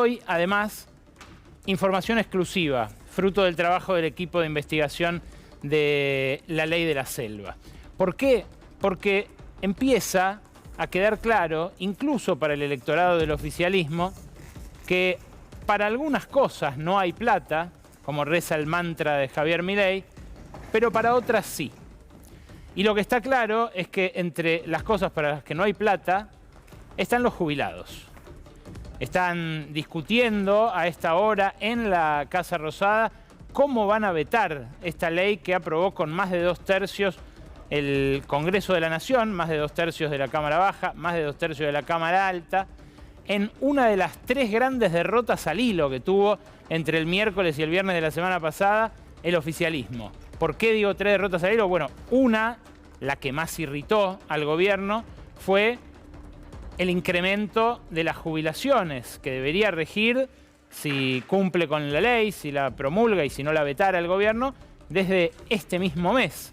Hoy, además, información exclusiva, fruto del trabajo del equipo de investigación de la Ley de la Selva. ¿Por qué? Porque empieza a quedar claro, incluso para el electorado del oficialismo, que para algunas cosas no hay plata, como reza el mantra de Javier Milei, pero para otras sí. Y lo que está claro es que entre las cosas para las que no hay plata están los jubilados. Están discutiendo a esta hora en la Casa Rosada cómo van a vetar esta ley que aprobó con más de 2/3 el Congreso de la Nación, más de 2/3 de la Cámara Baja, más de 2/3 de la Cámara Alta, en una de las 3 grandes derrotas al hilo que tuvo entre el miércoles y el viernes de la semana pasada el oficialismo. ¿Por qué digo 3 derrotas al hilo? Bueno, una, la que más irritó al gobierno, fue el incremento de las jubilaciones, que debería regir, si cumple con la ley, si la promulga y si no la vetara el gobierno, desde este mismo mes.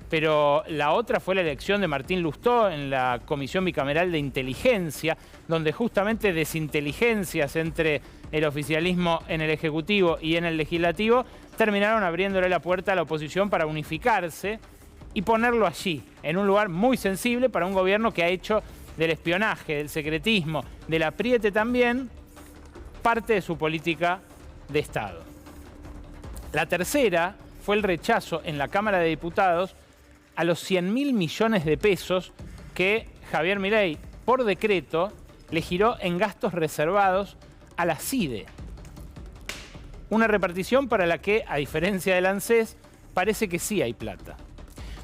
Pero la otra fue la elección de Martín Lustó en la Comisión Bicameral de Inteligencia, donde justamente desinteligencias entre el oficialismo en el Ejecutivo y en el Legislativo terminaron abriéndole la puerta a la oposición para unificarse y ponerlo allí, en un lugar muy sensible para un gobierno que ha hecho del espionaje, del secretismo, del apriete también, parte de su política de Estado. La tercera fue el rechazo en la Cámara de Diputados a los 100.000 millones de pesos que Javier Milei, por decreto, le giró en gastos reservados a la CIDE. Una repartición para la que, a diferencia del ANSES, parece que sí hay plata.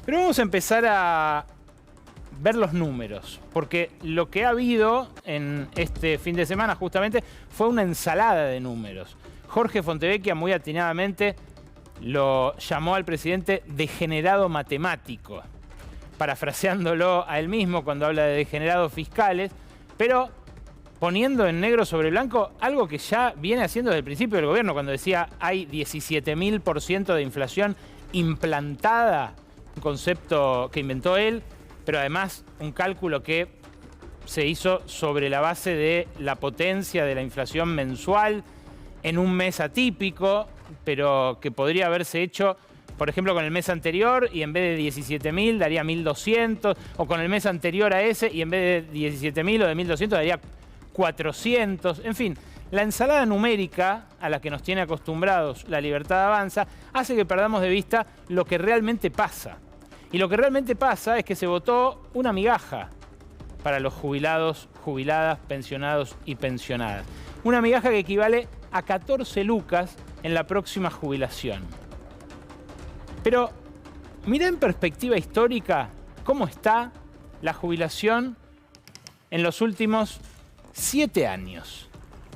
Pero vamos a empezar a ver los números, porque lo que ha habido en este fin de semana justamente fue una ensalada de números. Jorge Fontevecchia muy atinadamente lo llamó al presidente degenerado matemático, parafraseándolo a él mismo cuando habla de degenerados fiscales, pero poniendo en negro sobre blanco algo que ya viene haciendo desde el principio del gobierno, cuando decía hay 17.000% de inflación implantada, un concepto que inventó él, pero además un cálculo que se hizo sobre la base de la potencia de la inflación mensual en un mes atípico, pero que podría haberse hecho, por ejemplo, con el mes anterior y en vez de 17.000 daría 1.200, o con el mes anterior a ese y en vez de 17.000 o de 1.200 daría 400. En fin, la ensalada numérica a la que nos tiene acostumbrados La Libertad Avanza hace que perdamos de vista lo que realmente pasa. Y lo que realmente pasa es que se votó una migaja para los jubilados, jubiladas, pensionados y pensionadas. Una migaja que equivale a 14 lucas en la próxima jubilación. Pero mirá en perspectiva histórica cómo está la jubilación en los últimos 7 años.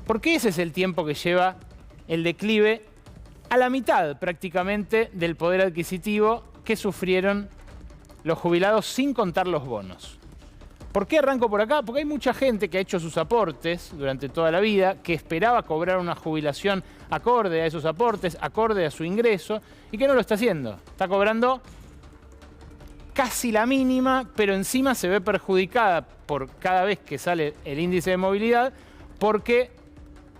Porque ese es el tiempo que lleva el declive a la mitad prácticamente del poder adquisitivo que sufrieron los jubilados sin contar los bonos. ¿Por qué arranco por acá? Porque hay mucha gente que ha hecho sus aportes durante toda la vida, que esperaba cobrar una jubilación acorde a esos aportes, acorde a su ingreso, y que no lo está haciendo. Está cobrando casi la mínima, pero encima se ve perjudicada por cada vez que sale el índice de movilidad, porque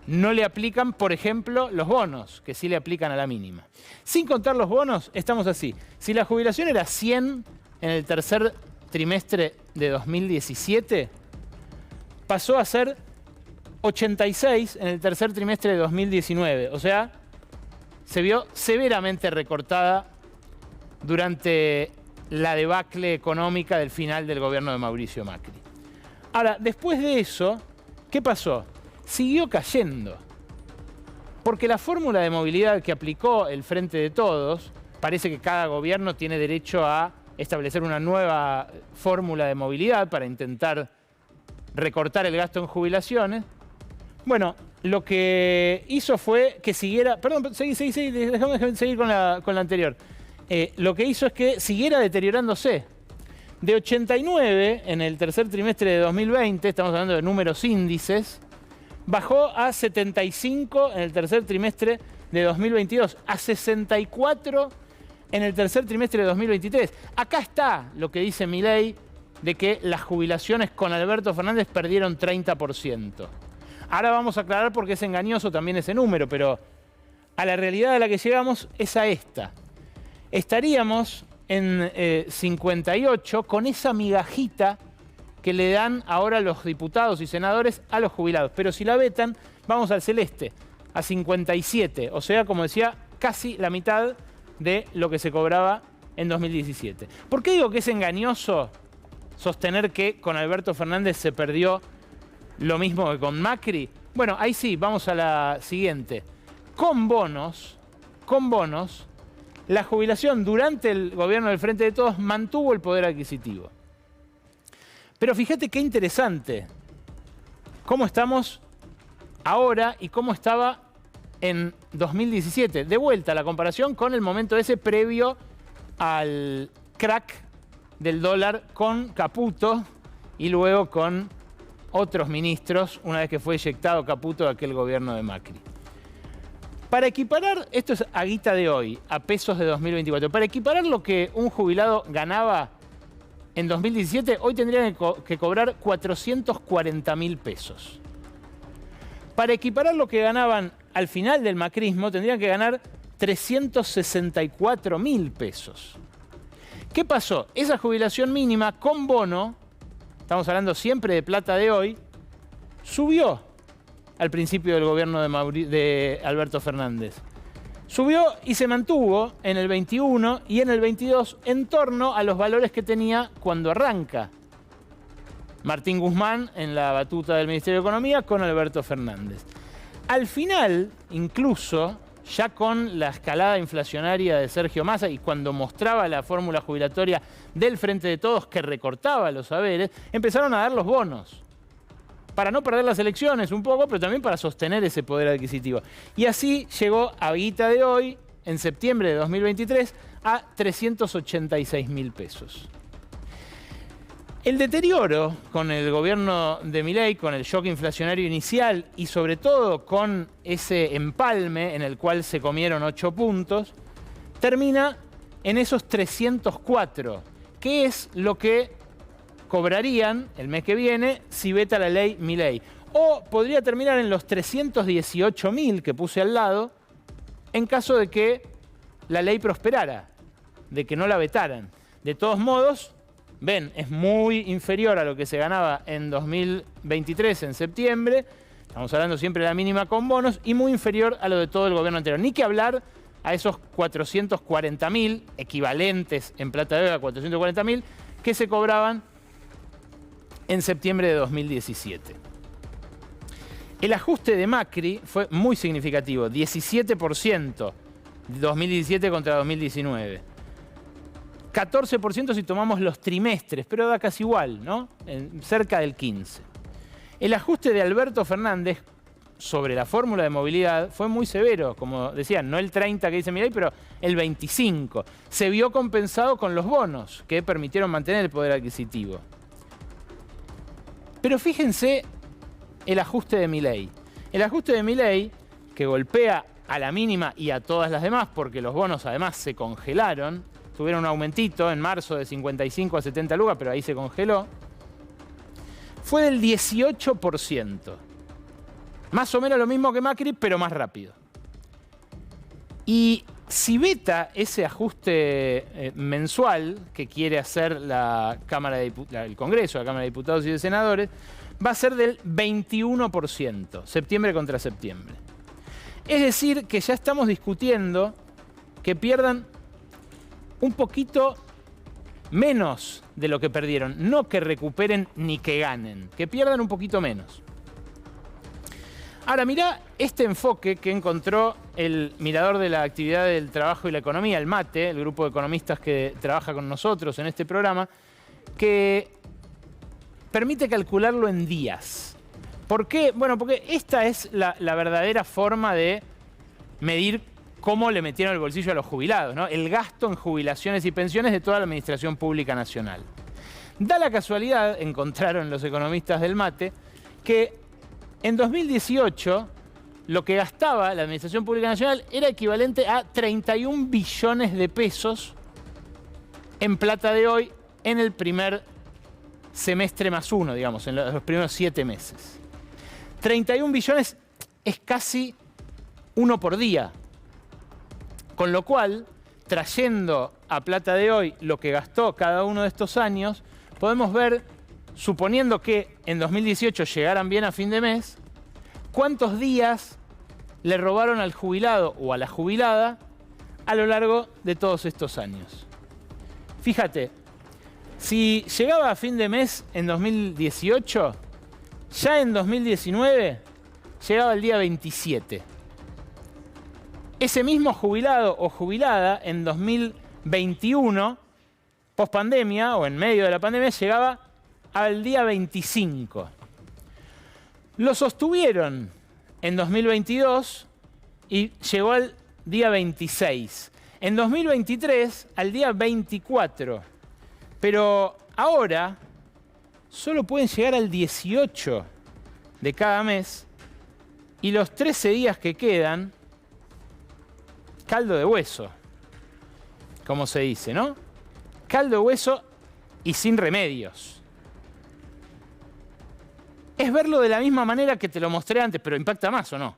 no le aplican, por ejemplo, los bonos, que sí le aplican a la mínima. Sin contar los bonos, estamos así. Si la jubilación era 100 en el tercer trimestre de 2017, pasó a ser 86 en el tercer trimestre de 2019. O sea, se vio severamente recortada durante la debacle económica del final del gobierno de Mauricio Macri. Ahora, después de eso, ¿qué pasó? Siguió cayendo. Porque la fórmula de movilidad que aplicó el Frente de Todos, parece que cada gobierno tiene derecho a establecer una nueva fórmula de movilidad para intentar recortar el gasto en jubilaciones. Bueno, lo que hizo fue que siguiera... Perdón, déjame seguir con la anterior. Lo que hizo es que siguiera deteriorándose. De 89 en el tercer trimestre de 2020, estamos hablando de números índices, bajó a 75 en el tercer trimestre de 2022, a 64 en el tercer trimestre de 2023. Acá está lo que dice Milei de que las jubilaciones con Alberto Fernández perdieron 30%. Ahora vamos a aclarar por qué es engañoso también ese número, pero a la realidad a la que llegamos es a esta. Estaríamos en 58 con esa migajita que le dan ahora los diputados y senadores a los jubilados. Pero si la vetan, vamos al celeste, a 57. O sea, como decía, casi la mitad de lo que se cobraba en 2017. ¿Por qué digo que es engañoso sostener que con Alberto Fernández se perdió lo mismo que con Macri? Bueno, ahí sí, vamos a la siguiente. Con bonos, la jubilación durante el gobierno del Frente de Todos mantuvo el poder adquisitivo. Pero fíjate qué interesante cómo estamos ahora y cómo estaba en 2017. De vuelta, la comparación con el momento ese previo al crack del dólar con Caputo y luego con otros ministros, una vez que fue eyectado Caputo de aquel gobierno de Macri. Para equiparar, esto es a guita de hoy, a pesos de 2024, para equiparar lo que un jubilado ganaba en 2017, hoy tendrían que cobrar 440.000 pesos. Para equiparar lo que ganaban al final del macrismo, tendrían que ganar 364.000 pesos. ¿Qué pasó? Esa jubilación mínima con bono, estamos hablando siempre de plata de hoy, subió al principio del gobierno de Alberto Fernández. Subió y se mantuvo en el 21 y en el 22 en torno a los valores que tenía cuando arranca Martín Guzmán en la batuta del Ministerio de Economía con Alberto Fernández. Al final, incluso, ya con la escalada inflacionaria de Sergio Massa y cuando mostraba la fórmula jubilatoria del Frente de Todos que recortaba los saberes, empezaron a dar los bonos. Para no perder las elecciones un poco, pero también para sostener ese poder adquisitivo. Y así llegó a guita de hoy, en septiembre de 2023, a 386.000 pesos. El deterioro con el gobierno de Milei, con el shock inflacionario inicial y sobre todo con ese empalme en el cual se comieron 8 puntos, termina en esos 304, que es lo que cobrarían el mes que viene si veta la ley Milei. O podría terminar en los 318.000 que puse al lado en caso de que la ley prosperara, de que no la vetaran. De todos modos, ven, es muy inferior a lo que se ganaba en 2023 en septiembre. Estamos hablando siempre de la mínima con bonos y muy inferior a lo de todo el gobierno anterior. Ni que hablar a esos 440.000, equivalentes en plata de oro a 440.000, que se cobraban en septiembre de 2017. El ajuste de Macri fue muy significativo, 17% de 2017 contra 2019. 14% si tomamos los trimestres, pero da casi igual, ¿no? Cerca del 15%. El ajuste de Alberto Fernández sobre la fórmula de movilidad fue muy severo, como decían, no el 30 que dice Milei, pero el 25. Se vio compensado con los bonos que permitieron mantener el poder adquisitivo. Pero fíjense el ajuste de Milei. El ajuste de Milei, que golpea a la mínima y a todas las demás, porque los bonos además se congelaron, tuvieron un aumentito en marzo de 55 a 70 lucas, pero ahí se congeló, fue del 18%. Más o menos lo mismo que Macri, pero más rápido. Y si veta ese ajuste mensual que quiere hacer el Congreso, la Cámara de Diputados y de Senadores, va a ser del 21%, septiembre contra septiembre. Es decir, que ya estamos discutiendo que pierdan un poquito menos de lo que perdieron. No que recuperen ni que ganen, que pierdan un poquito menos. Ahora, mirá este enfoque que encontró el Mirador de la Actividad del Trabajo y la Economía, el MATE, el grupo de economistas que trabaja con nosotros en este programa, que permite calcularlo en días. ¿Por qué? Bueno, porque esta es la verdadera forma de medir cómo le metieron el bolsillo a los jubilados, ¿no? El gasto en jubilaciones y pensiones de toda la administración pública nacional. Da la casualidad, encontraron los economistas del MATE, que en 2018 lo que gastaba la Administración Pública Nacional era equivalente a 31 billones de pesos en plata de hoy en el primer semestre más uno, digamos, en los primeros 7 meses. 31 billones es casi uno por día. Con lo cual, trayendo a plata de hoy lo que gastó cada uno de estos años, podemos ver, suponiendo que en 2018 llegaran bien a fin de mes, cuántos días le robaron al jubilado o a la jubilada a lo largo de todos estos años. Fíjate, si llegaba a fin de mes en 2018, ya en 2019 llegaba el día 27. Ese mismo jubilado o jubilada en 2021, pospandemia o en medio de la pandemia, llegaba al día 25. Lo sostuvieron en 2022 y llegó al día 26. En 2023 al día 24. Pero ahora solo pueden llegar al 18 de cada mes y los 13 días que quedan, caldo de hueso, como se dice, ¿no? Caldo de hueso y sin remedios. Es verlo de la misma manera que te lo mostré antes, pero impacta más, ¿o no?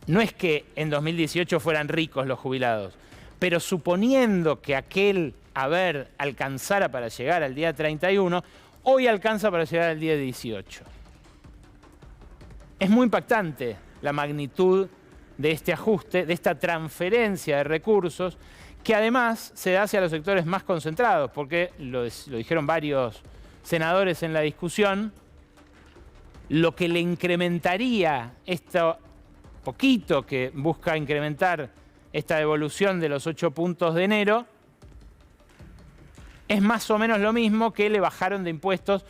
No es que en 2018 fueran ricos los jubilados, pero suponiendo que aquel haber alcanzara para llegar al día 31, hoy alcanza para llegar al día 18. Es muy impactante la magnitud de este ajuste, de esta transferencia de recursos, que además se da hacia los sectores más concentrados, porque lo dijeron varios senadores en la discusión, lo que le incrementaría esto poquito que busca incrementar esta devolución de los 8 puntos de enero, es más o menos lo mismo que le bajaron de impuestos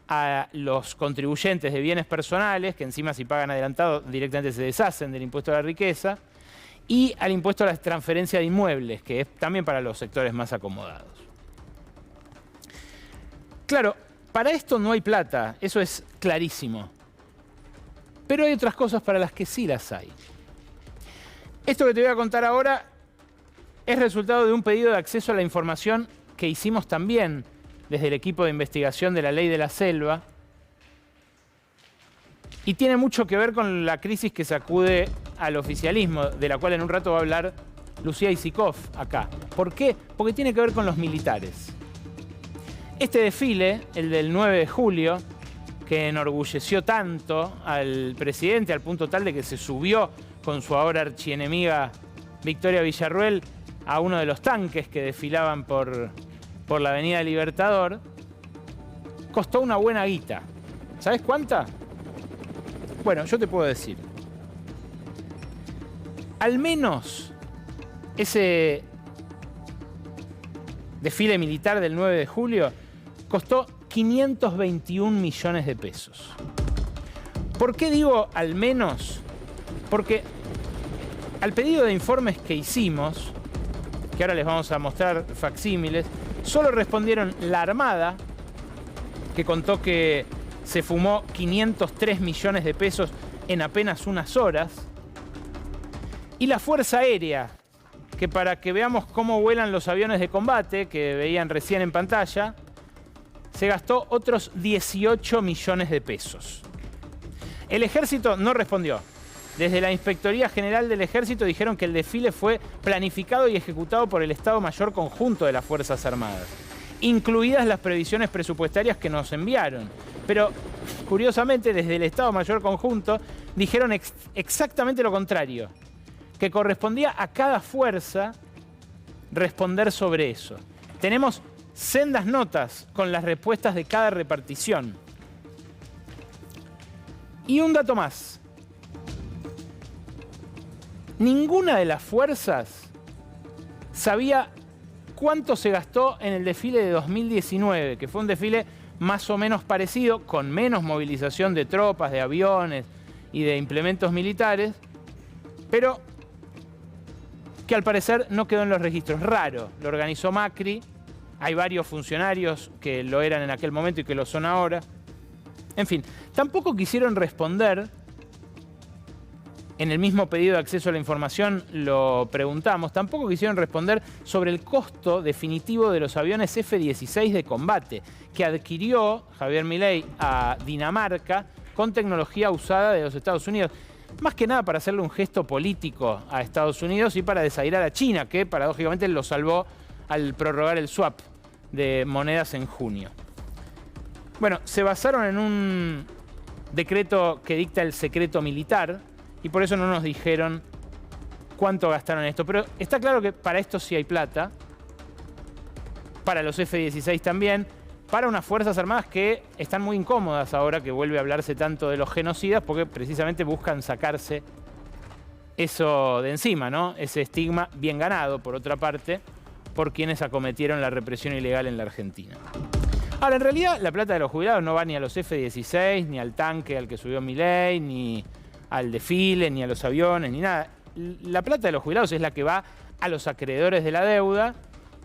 a los contribuyentes de bienes personales, que encima si pagan adelantado directamente se deshacen del impuesto a la riqueza, y al impuesto a la transferencia de inmuebles, que es también para los sectores más acomodados. Claro, para esto no hay plata, eso es clarísimo. Pero hay otras cosas para las que sí las hay. Esto que te voy a contar ahora es resultado de un pedido de acceso a la información que hicimos también desde el equipo de investigación de la Ley de la Selva, y tiene mucho que ver con la crisis que sacude al oficialismo, de la cual en un rato va a hablar Lucía Isikoff acá. ¿Por qué? Porque tiene que ver con los militares. Este desfile, el del 9 de julio, que enorgulleció tanto al presidente al punto tal de que se subió con su ahora archienemiga Victoria Villarruel a uno de los tanques que desfilaban por la Avenida Libertador, costó una buena guita. ¿Sabes cuánta? Bueno, yo te puedo decir. Al menos ese desfile militar del 9 de julio costó 521 millones de pesos. ¿Por qué digo al menos? Porque al pedido de informes que hicimos, que ahora les vamos a mostrar facsímiles, solo respondieron la Armada, que contó que se fumó 503 millones de pesos en apenas unas horas, y la Fuerza Aérea, que para que veamos cómo vuelan los aviones de combate, que veían recién en pantalla, se gastó otros 18 millones de pesos. El Ejército no respondió. Desde la Inspectoría General del Ejército dijeron que el desfile fue planificado y ejecutado por el Estado Mayor Conjunto de las Fuerzas Armadas, incluidas las previsiones presupuestarias que nos enviaron. Pero, curiosamente, desde el Estado Mayor Conjunto dijeron exactamente lo contrario, que correspondía a cada fuerza responder sobre eso. Tenemos sendas notas con las respuestas de cada repartición. Y un dato más. Ninguna de las fuerzas sabía cuánto se gastó en el desfile de 2019, que fue un desfile más o menos parecido, con menos movilización de tropas, de aviones y de implementos militares, pero que al parecer no quedó en los registros. Raro, lo organizó Macri, hay varios funcionarios que lo eran en aquel momento y que lo son ahora. En fin, tampoco quisieron responder en el mismo pedido de acceso a la información lo preguntamos, tampoco quisieron responder sobre el costo definitivo de los aviones F-16 de combate que adquirió Javier Milei a Dinamarca con tecnología usada de los Estados Unidos. Más que nada para hacerle un gesto político a Estados Unidos y para desairar a China, que paradójicamente lo salvó al prorrogar el swap de monedas en junio. Bueno, se basaron en un decreto que dicta el secreto militar y por eso no nos dijeron cuánto gastaron en esto. Pero está claro que para esto sí hay plata, para los F-16 también, para unas Fuerzas Armadas que están muy incómodas ahora que vuelve a hablarse tanto de los genocidas, porque precisamente buscan sacarse eso de encima, ¿no? Ese estigma bien ganado, por otra parte, por quienes acometieron la represión ilegal en la Argentina. Ahora, en realidad, la plata de los jubilados no va ni a los F-16, ni al tanque al que subió Milei, ni al desfile, ni a los aviones, ni nada. La plata de los jubilados es la que va a los acreedores de la deuda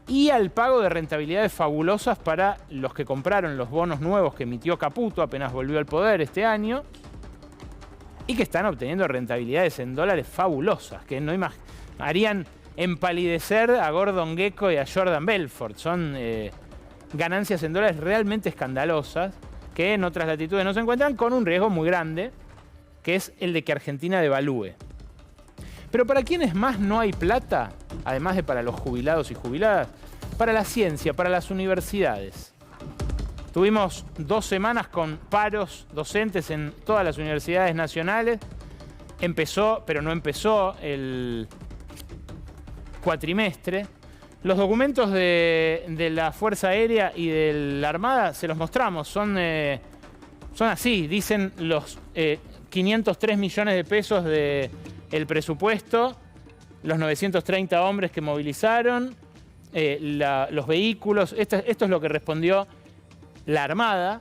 y al pago de rentabilidades fabulosas para los que compraron los bonos nuevos que emitió Caputo apenas volvió al poder este año y que están obteniendo rentabilidades en dólares fabulosas, que no harían empalidecer a Gordon Gekko y a Jordan Belfort. Son ganancias en dólares realmente escandalosas que en otras latitudes no se encuentran, con un riesgo muy grande, que es el de que Argentina devalúe. Pero ¿para quiénes más no hay plata? Además de para los jubilados y jubiladas, para la ciencia, para las universidades. Tuvimos 2 semanas con paros docentes en todas las universidades nacionales. Empezó, pero no empezó el cuatrimestre. Los documentos de la Fuerza Aérea y de la Armada se los mostramos. Son así, dicen los 503 millones de pesos del presupuesto, los 930 hombres que movilizaron, los vehículos. Esto es lo que respondió la Armada,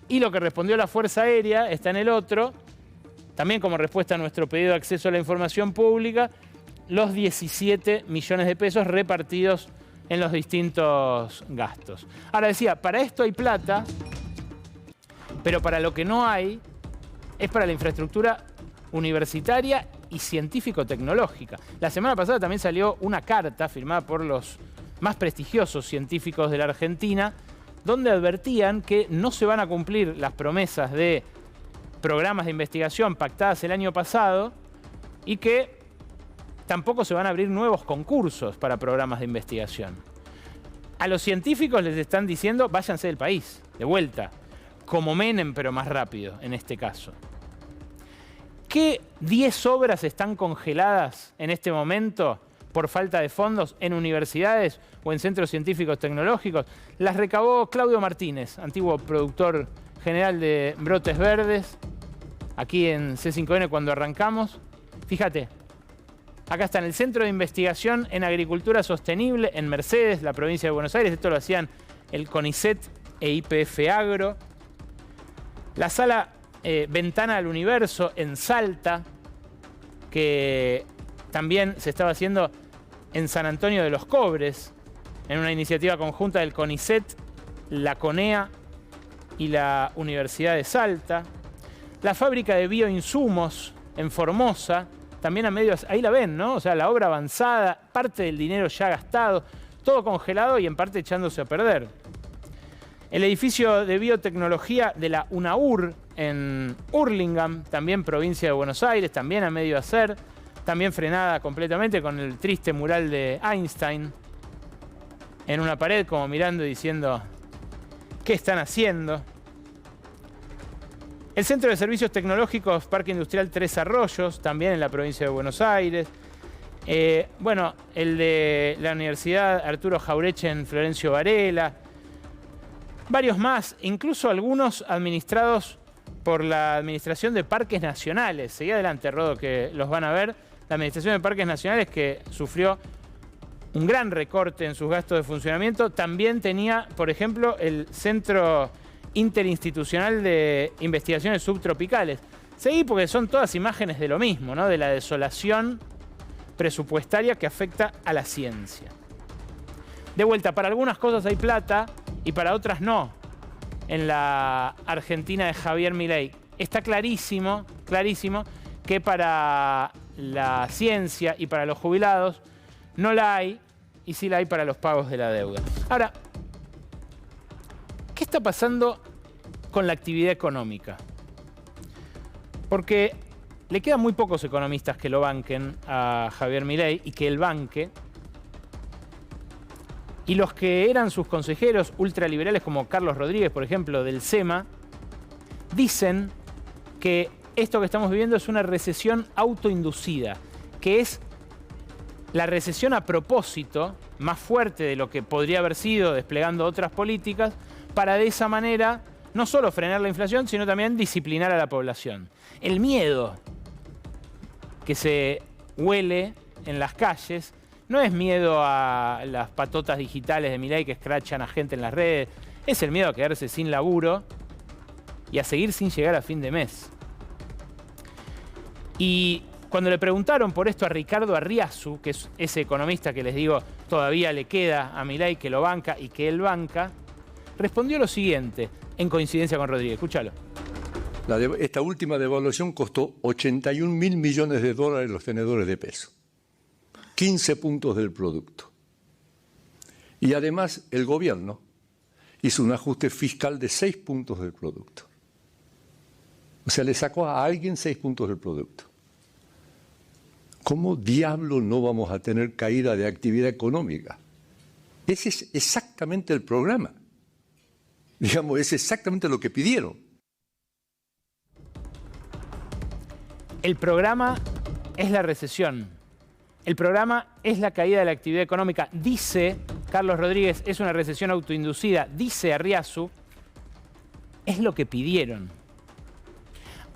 y lo que respondió la Fuerza Aérea está en el otro, también como respuesta a nuestro pedido de acceso a la información pública, los 17 millones de pesos repartidos en los distintos gastos. Ahora decía, para esto hay plata, pero para lo que no hay es para la infraestructura universitaria y científico-tecnológica. La semana pasada también salió una carta firmada por los más prestigiosos científicos de la Argentina, donde advertían que no se van a cumplir las promesas de programas de investigación pactadas el año pasado y que tampoco se van a abrir nuevos concursos para programas de investigación. A los científicos les están diciendo, váyanse del país, de vuelta, como Menem, pero más rápido en este caso. ¿Qué 10 obras están congeladas en este momento por falta de fondos en universidades o en centros científicos tecnológicos? Las recabó Claudio Martínez, antiguo productor general de Brotes Verdes, aquí en C5N cuando arrancamos. Fíjate, acá está en el Centro de Investigación en Agricultura Sostenible en Mercedes, la provincia de Buenos Aires. Esto lo hacían el CONICET e YPF Agro. La sala Ventana al Universo en Salta, que también se estaba haciendo en San Antonio de los Cobres, en una iniciativa conjunta del CONICET, la CONEA y la Universidad de Salta. La fábrica de bioinsumos en Formosa, también a medios, ahí la ven, ¿no? O sea, la obra avanzada, parte del dinero ya gastado, todo congelado y en parte echándose a perder. El edificio de biotecnología de la UNAUR en Hurlingham, también provincia de Buenos Aires, también a medio hacer, también frenada completamente con el triste mural de Einstein en una pared, como mirando y diciendo, ¿qué están haciendo? El Centro de Servicios Tecnológicos Parque Industrial Tres Arroyos, también en la provincia de Buenos Aires. Bueno, el de la Universidad Arturo Jauretche en Florencio Varela. Varios más, incluso algunos administrados por la Administración de Parques Nacionales. Seguí adelante, Rodo, que los van a ver. La Administración de Parques Nacionales, que sufrió un gran recorte en sus gastos de funcionamiento, también tenía, por ejemplo, el Centro Interinstitucional de Investigaciones Subtropicales. Seguí porque son todas imágenes de lo mismo, ¿no? De la desolación presupuestaria que afecta a la ciencia. De vuelta, para algunas cosas hay plata y para otras no. En la Argentina de Javier Milei está clarísimo, clarísimo que para la ciencia y para los jubilados no la hay, y sí la hay para los pagos de la deuda. Ahora, ¿qué está pasando con la actividad económica? Porque le quedan muy pocos economistas que lo banquen a Javier Milei y que él banque. Y los que eran sus consejeros ultraliberales, como Carlos Rodríguez, por ejemplo, del SEMA, dicen que esto que estamos viviendo es una recesión autoinducida, que es la recesión a propósito, más fuerte de lo que podría haber sido desplegando otras políticas, para de esa manera no solo frenar la inflación, sino también disciplinar a la población. El miedo que se huele en las calles no es miedo a las patotas digitales de Milei que escrachan a gente en las redes, es el miedo a quedarse sin laburo y a seguir sin llegar a fin de mes. Y cuando le preguntaron por esto a Ricardo Arriazu, que es ese economista que les digo todavía le queda a Milei, que lo banca y que él banca, respondió lo siguiente, en coincidencia con Rodríguez. Escúchalo. Esta última devaluación costó 81.000 millones de dólares los tenedores de peso. 15 puntos del producto. Y además el gobierno hizo un ajuste fiscal de 6 puntos del producto. O sea, le sacó a alguien 6 puntos del producto. ¿Cómo diablo no vamos a tener caída de actividad económica? Ese es exactamente el programa. Digamos, es exactamente lo que pidieron. El programa es la recesión. El programa es la caída de la actividad económica. Dice Carlos Rodríguez, es una recesión autoinducida. Dice Arriazu, es lo que pidieron.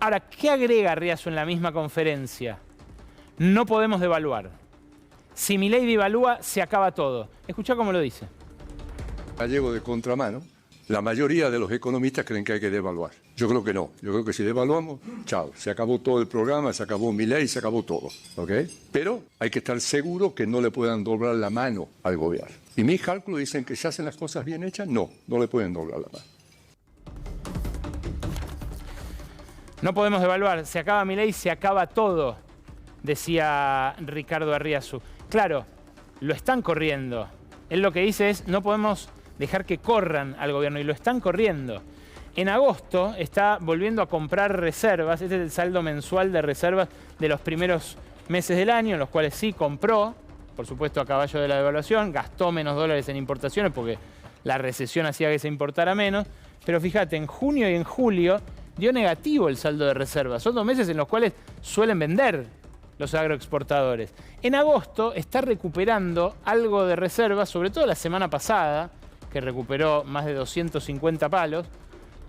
Ahora, ¿qué agrega Arriazu en la misma conferencia? No podemos devaluar. Si Milei devalúa, se acaba todo. Escuchá cómo lo dice. Gallego de contramano. La mayoría de los economistas creen que hay que devaluar. Yo creo que no. Yo creo que si devaluamos, chao, se acabó todo el programa, se acabó Milei, se acabó todo. ¿Ok? Pero hay que estar seguro que no le puedan doblar la mano al gobierno. Y mis cálculos dicen que se hacen las cosas bien hechas. No, no le pueden doblar la mano. No podemos devaluar. Se acaba Milei, se acaba todo, decía Ricardo Arriazu. Claro, lo están corriendo. Él lo que dice es, no podemos dejar que corran al gobierno, y lo están corriendo. En agosto está volviendo a comprar reservas. Este es el saldo mensual de reservas de los primeros meses del año, en los cuales sí compró, por supuesto a caballo de la devaluación, gastó menos dólares en importaciones porque la recesión hacía que se importara menos. Pero fíjate, en junio y en julio dio negativo el saldo de reservas. Son 2 meses en los cuales suelen vender los agroexportadores. En agosto está recuperando algo de reservas, sobre todo la semana pasada, que recuperó más de 250 palos,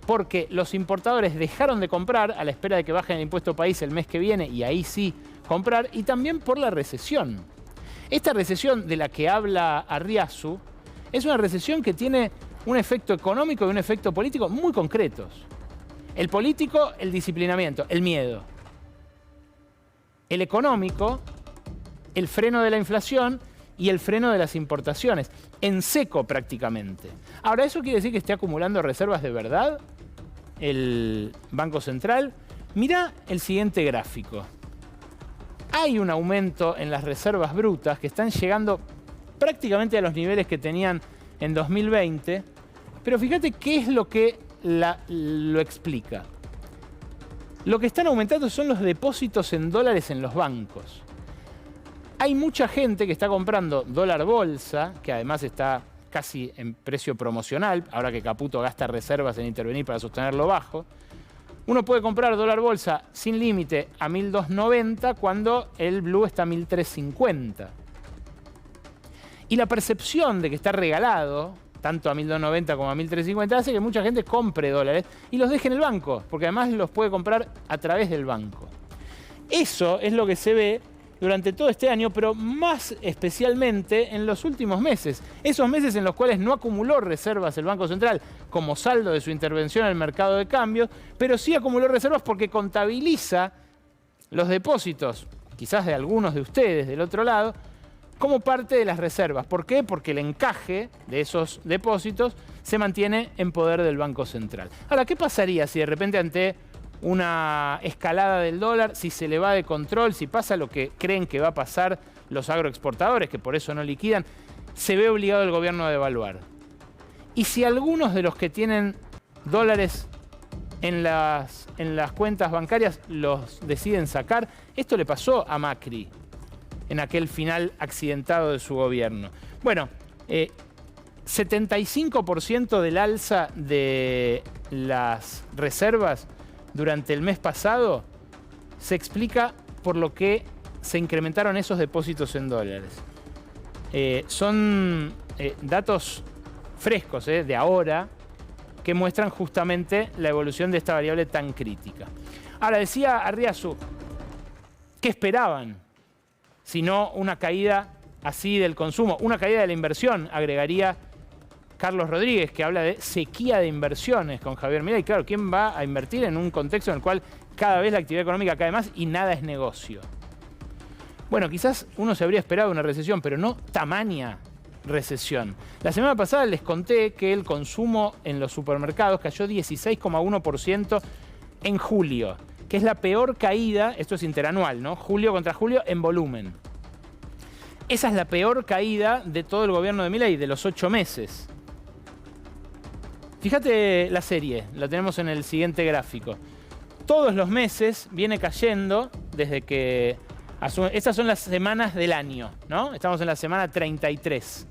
porque los importadores dejaron de comprar a la espera de que bajen el impuesto país el mes que viene, y ahí sí comprar, y también por la recesión. Esta recesión de la que habla Arriazu es una recesión que tiene un efecto económico y un efecto político muy concretos. El político, el disciplinamiento, el miedo. El económico, el freno de la inflación y el freno de las importaciones, en seco prácticamente. Ahora, ¿eso quiere decir que esté acumulando reservas de verdad el Banco Central? Mirá el siguiente gráfico. Hay un aumento en las reservas brutas que están llegando prácticamente a los niveles que tenían en 2020, pero fíjate qué es lo que lo explica. Lo que están aumentando son los depósitos en dólares en los bancos. Hay mucha gente que está comprando dólar bolsa, que además está casi en precio promocional, ahora que Caputo gasta reservas en intervenir para sostenerlo bajo. Uno puede comprar dólar bolsa sin límite a 1.290 cuando el blue está a 1.350. Y la percepción de que está regalado, tanto a 1.290 como a 1.350, hace que mucha gente compre dólares y los deje en el banco, porque además los puede comprar a través del banco. Eso es lo que se ve durante todo este año, pero más especialmente en los últimos meses. Esos meses en los cuales no acumuló reservas el Banco Central como saldo de su intervención en el mercado de cambios, pero sí acumuló reservas porque contabiliza los depósitos, quizás de algunos de ustedes del otro lado, como parte de las reservas. ¿Por qué? Porque el encaje de esos depósitos se mantiene en poder del Banco Central. Ahora, ¿qué pasaría si de repente ante una escalada del dólar, si se le va de control, si pasa lo que creen que va a pasar los agroexportadores, que por eso no liquidan, se ve obligado el gobierno a devaluar. Y si algunos de los que tienen dólares en las cuentas bancarias los deciden sacar, esto le pasó a Macri en aquel final accidentado de su gobierno. Bueno, 75% del alza de las reservas durante el mes pasado se explica por lo que se incrementaron esos depósitos en dólares. Son datos frescos de ahora que muestran justamente la evolución de esta variable tan crítica. Ahora, decía Arriazu, ¿qué esperaban? Si no una caída así del consumo, una caída de la inversión, agregaría Carlos Rodríguez, que habla de sequía de inversiones con Javier Milei. Claro, ¿quién va a invertir en un contexto en el cual cada vez la actividad económica cae más y nada es negocio? Bueno, quizás uno se habría esperado una recesión, pero no tamaña recesión. La semana pasada les conté que el consumo en los supermercados cayó 16,1% en julio, que es la peor caída, esto es interanual, ¿no? Julio contra julio en volumen. Esa es la peor caída de todo el gobierno de Milei, de los 8 meses. Fíjate la serie, la tenemos en el siguiente gráfico. Todos los meses viene cayendo desde que... Estas son las semanas del año, ¿no? Estamos en la semana 33.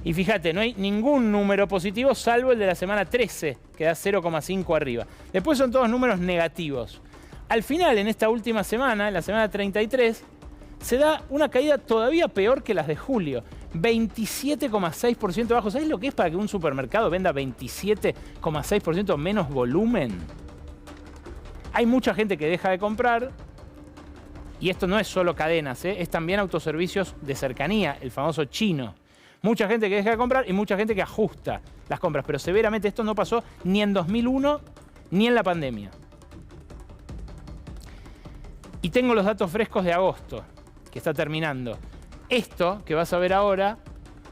Y fíjate, no hay ningún número positivo salvo el de la semana 13, que da 0,5 arriba. Después son todos números negativos. Al final, en esta última semana, en la semana 33, se da una caída todavía peor que las de julio. 27,6% abajo. ¿Sabés lo que es para que un supermercado venda 27,6% menos volumen? Hay mucha gente que deja de comprar. Y esto no es solo cadenas, es también autoservicios de cercanía, el famoso chino. Mucha gente que deja de comprar y mucha gente que ajusta las compras. Pero severamente esto no pasó ni en 2001 ni en la pandemia. Y tengo los datos frescos de agosto, que está terminando. Esto que vas a ver ahora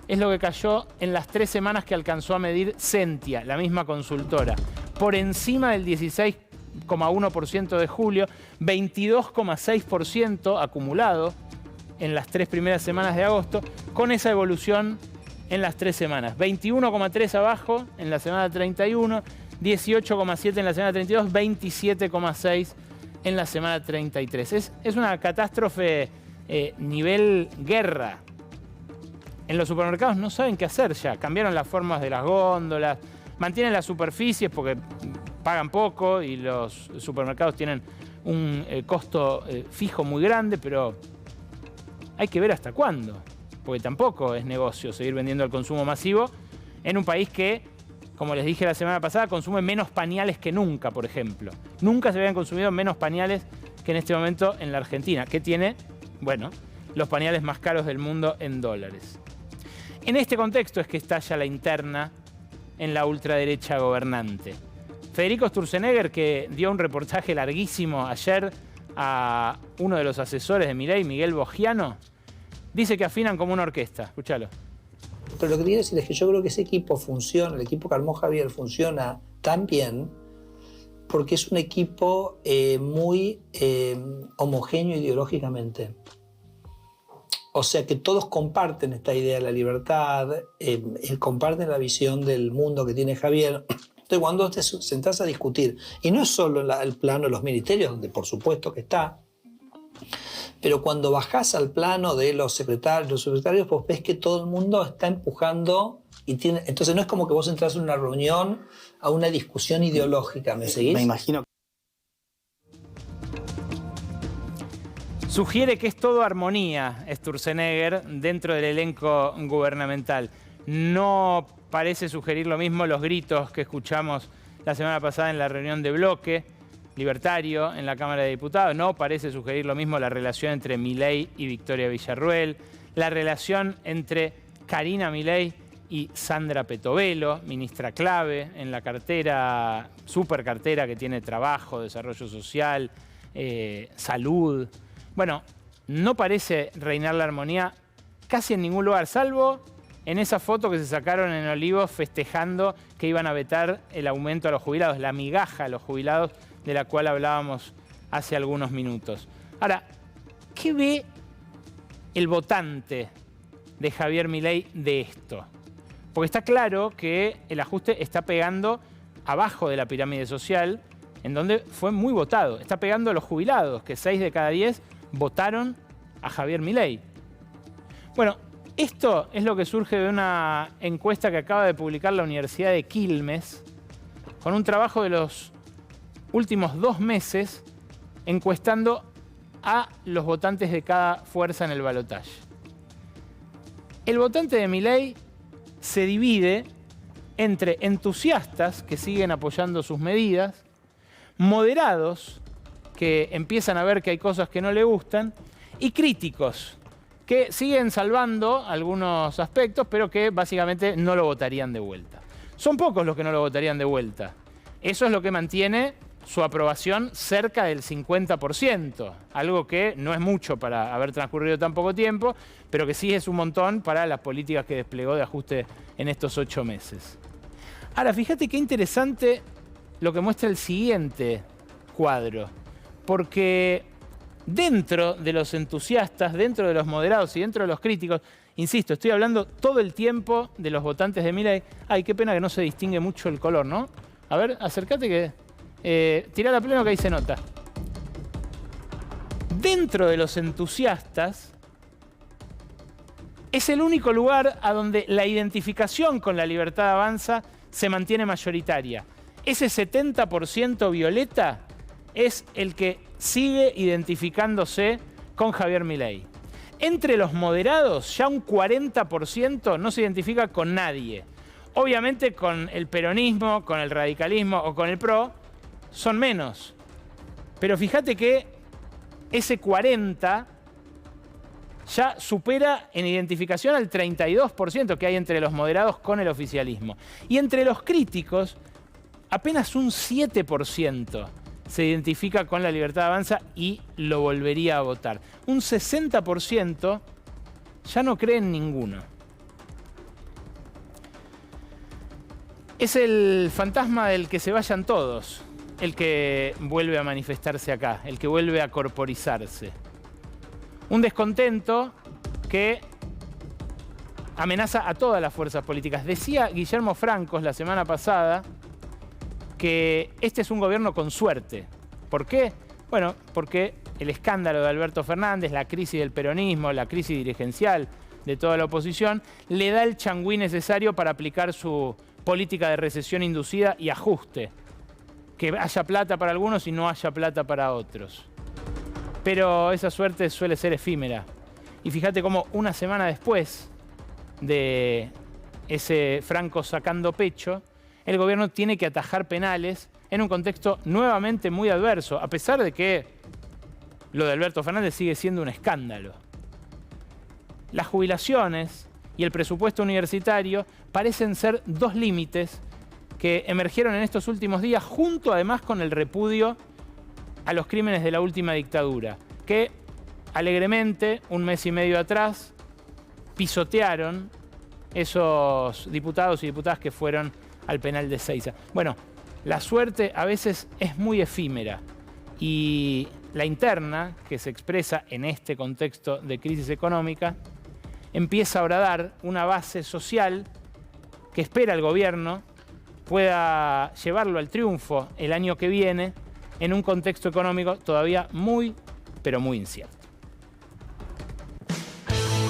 es lo que cayó en las 3 semanas que alcanzó a medir Sentia, la misma consultora. Por encima del 16,1% de julio, 22,6% acumulado en las 3 primeras semanas de agosto, con esa evolución en las 3 semanas. 21,3 abajo en la semana 31, 18,7 en la semana 32, 27,6 en la semana 33. Es una catástrofe nivel guerra. En los supermercados no saben qué hacer ya. Cambiaron las formas de las góndolas, mantienen las superficies porque pagan poco y los supermercados tienen un costo fijo muy grande, pero hay que ver hasta cuándo, porque tampoco es negocio seguir vendiendo al consumo masivo en un país que, como les dije la semana pasada, consume menos pañales que nunca, por ejemplo. Nunca se habían consumido menos pañales que en este momento en la Argentina, que tiene, bueno, los pañales más caros del mundo en dólares. En este contexto es que estalla la interna en la ultraderecha gobernante. Federico Sturzenegger, que dio un reportaje larguísimo ayer a uno de los asesores de Milei, Miguel Bogiano, dice que afinan como una orquesta. Escúchalo. Pero lo que quiero decir es que yo creo que ese equipo funciona, el equipo que armó Javier funciona tan bien porque es un equipo muy homogéneo ideológicamente. O sea que todos comparten esta idea de la libertad, comparten la visión del mundo que tiene Javier. Entonces, cuando te sentás a discutir, y no es solo el plano de los ministerios, donde por supuesto que está, pero cuando bajás al plano de los secretarios, pues ves que todo el mundo está empujando y tiene. Entonces no es como que vos entras en una reunión a una discusión ideológica, ¿me seguís? Me imagino. Sugiere que es todo armonía, Sturzenegger, dentro del elenco gubernamental. No parece sugerir lo mismo los gritos que escuchamos la semana pasada en la reunión de bloque libertario en la Cámara de Diputados. No parece sugerir lo mismo la relación entre Milei y Victoria Villarruel, la relación entre Karina Milei y Sandra Petovelo, ministra clave en la cartera, super cartera que tiene trabajo, desarrollo social, salud. Bueno, no parece reinar la armonía casi en ningún lugar, salvo en esa foto que se sacaron en Olivos festejando que iban a vetar el aumento a los jubilados, la migaja a los jubilados de la cual hablábamos hace algunos minutos. Ahora, ¿qué ve el votante de Javier Milei de esto? Porque está claro que el ajuste está pegando abajo de la pirámide social, en donde fue muy votado. Está pegando a los jubilados, que 6 de cada 10 votaron a Javier Milei. Bueno, esto es lo que surge de una encuesta que acaba de publicar la Universidad de Quilmes, con un trabajo de los últimos 2 meses, encuestando a los votantes de cada fuerza en el balotaje. El votante de Milei se divide entre entusiastas que siguen apoyando sus medidas, moderados que empiezan a ver que hay cosas que no le gustan, y críticos que siguen salvando algunos aspectos, pero que básicamente no lo votarían de vuelta. Son pocos los que no lo votarían de vuelta. Eso es lo que mantiene su aprobación cerca del 50%, algo que no es mucho para haber transcurrido tan poco tiempo, pero que sí es un montón para las políticas que desplegó de ajuste en estos 8 meses. Ahora, fíjate qué interesante lo que muestra el siguiente cuadro, porque dentro de los entusiastas, dentro de los moderados y dentro de los críticos, insisto, estoy hablando todo el tiempo de los votantes de Milei. Ay, qué pena que no se distingue mucho el color, ¿no? A ver, acércate que... tirá a pleno que ahí se nota. Dentro de los entusiastas, es el único lugar a donde la identificación con la Libertad Avanza se mantiene mayoritaria. Ese 70% violeta es el que sigue identificándose con Javier Milei. Entre los moderados, ya un 40% no se identifica con nadie. Obviamente con el peronismo, con el radicalismo o con el PRO son menos. Pero fíjate que ese 40% ya supera en identificación al 32% que hay entre los moderados con el oficialismo. Y entre los críticos, apenas un 7% se identifica con la Libertad Avanza y lo volvería a votar. Un 60% ya no cree en ninguno. Es el fantasma del que se vayan todos, el que vuelve a manifestarse acá, el que vuelve a corporizarse. Un descontento que amenaza a todas las fuerzas políticas. Decía Guillermo Francos la semana pasada que este es un gobierno con suerte. ¿Por qué? Bueno, porque el escándalo de Alberto Fernández, la crisis del peronismo, la crisis dirigencial de toda la oposición, le da el changüí necesario para aplicar su política de recesión inducida y ajuste. Que haya plata para algunos y no haya plata para otros. Pero esa suerte suele ser efímera. Y fíjate cómo una semana después de ese Franco sacando pecho, el gobierno tiene que atajar penales en un contexto nuevamente muy adverso, a pesar de que lo de Alberto Fernández sigue siendo un escándalo. Las jubilaciones y el presupuesto universitario parecen ser 2 límites que emergieron en estos últimos días, junto además con el repudio a los crímenes de la última dictadura, que alegremente, un mes y medio atrás, pisotearon esos diputados y diputadas que fueron al penal de Ezeiza. Bueno, la suerte a veces es muy efímera y la interna, que se expresa en este contexto de crisis económica, empieza ahora a dar una base social que espera el gobierno pueda llevarlo al triunfo el año que viene en un contexto económico todavía muy, pero muy incierto.